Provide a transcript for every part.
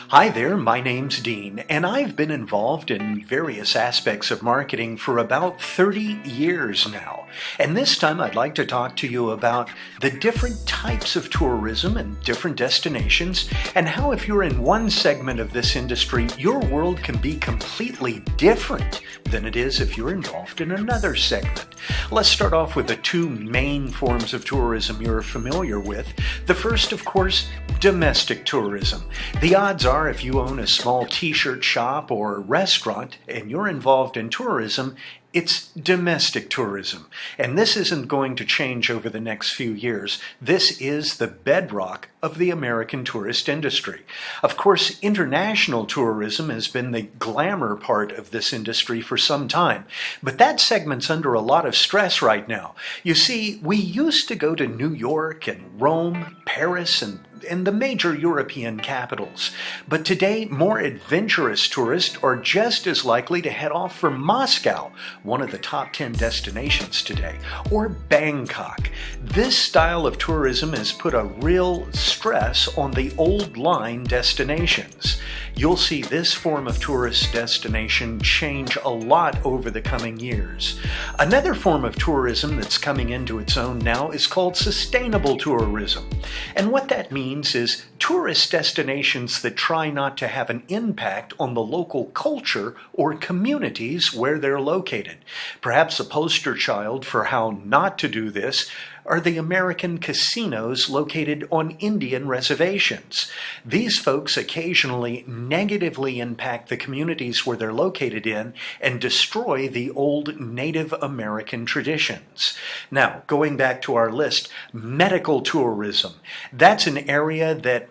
Hi there, my name's Dean, and I've been involved in various aspects of marketing for about 30 years now. And this time I'd like to talk to you about the different types of tourism and different destinations, and how if you're in one segment of this industry, your world can be completely different than it is if you're involved in another segment. Let's start off with the two main forms of tourism you're familiar with. The first, of course, domestic tourism. The odds are if you own a small t-shirt shop or restaurant and you're involved in tourism, it's domestic tourism. And this isn't going to change over the next few years. This is the bedrock of the American tourist industry. Of course, international tourism has been the glamour part of this industry for some time, but that segment's under a lot of stress right now. You see, we used to go to New York and Rome, Paris, and the major European capitals. But today, more adventurous tourists are just as likely to head off for Moscow, one of the top 10 destinations today, or Bangkok. This style of tourism has put a real stress on the old line destinations. You'll see this form of tourist destination change a lot over the coming years. Another form of tourism that's coming into its own now is called sustainable tourism. And what that means is tourist destinations that try not to have an impact on the local culture or communities where they're located. Perhaps a poster child for how not to do this are the American casinos located on Indian reservations. These folks occasionally negatively impact the communities where they're located in and destroy the old Native American traditions. Now, going back to our list, medical tourism. That's an area that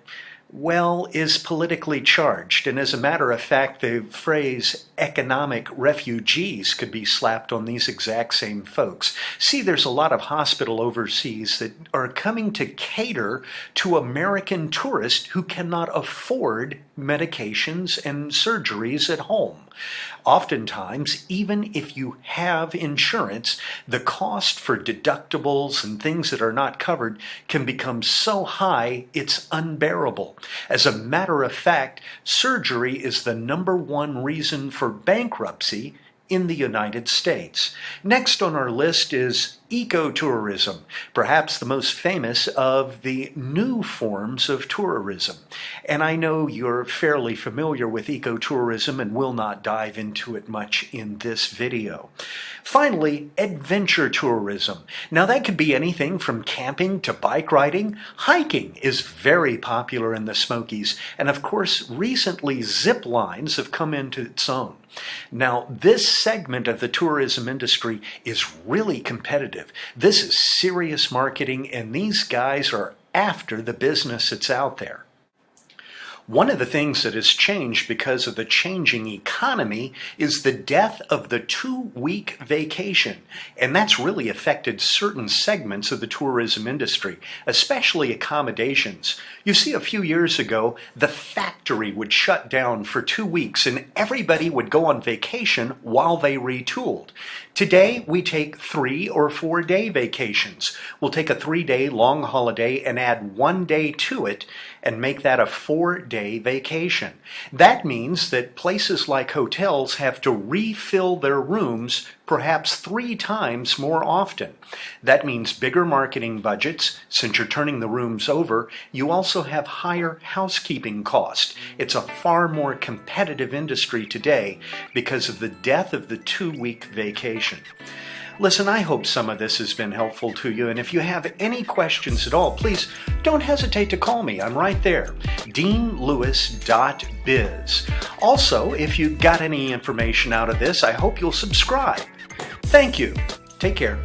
is politically charged. And as a matter of fact, the phrase economic refugees could be slapped on these exact same folks. See, there's a lot of hospitals overseas that are coming to cater to American tourists who cannot afford medications and surgeries at home. Oftentimes, even if you have insurance, the cost for deductibles and things that are not covered can become so high it's unbearable. As a matter of fact, surgery is the #1 reason for bankruptcy in the United States. Next on our list is ecotourism, perhaps the most famous of the new forms of tourism. And I know you're fairly familiar with ecotourism and will not dive into it much in this video. Finally, adventure tourism. Now that could be anything from camping to bike riding. Hiking is very popular in the Smokies, and of course recently zip lines have come into its own. Now, this segment of the tourism industry is really competitive. This is serious marketing, and these guys are after the business that's out there. One of the things that has changed because of the changing economy is the death of the 2-week vacation. And that's really affected certain segments of the tourism industry, especially accommodations. You see, a few years ago, the factory would shut down for 2 weeks and everybody would go on vacation while they retooled. Today, we take 3 or 4 day vacations. We'll take a 3-day long holiday and add 1 day to it and make that a 4-day vacation. That means that places like hotels have to refill their rooms perhaps 3 times more often. That means bigger marketing budgets. Since you're turning the rooms over, you also have higher housekeeping costs. It's a far more competitive industry today because of the death of the 2-week vacation. Listen, I hope some of this has been helpful to you, and if you have any questions at all, please don't hesitate to call me. I'm right there, deanlewis.biz. Also, if you got any information out of this, I hope you'll subscribe. Thank you. Take care.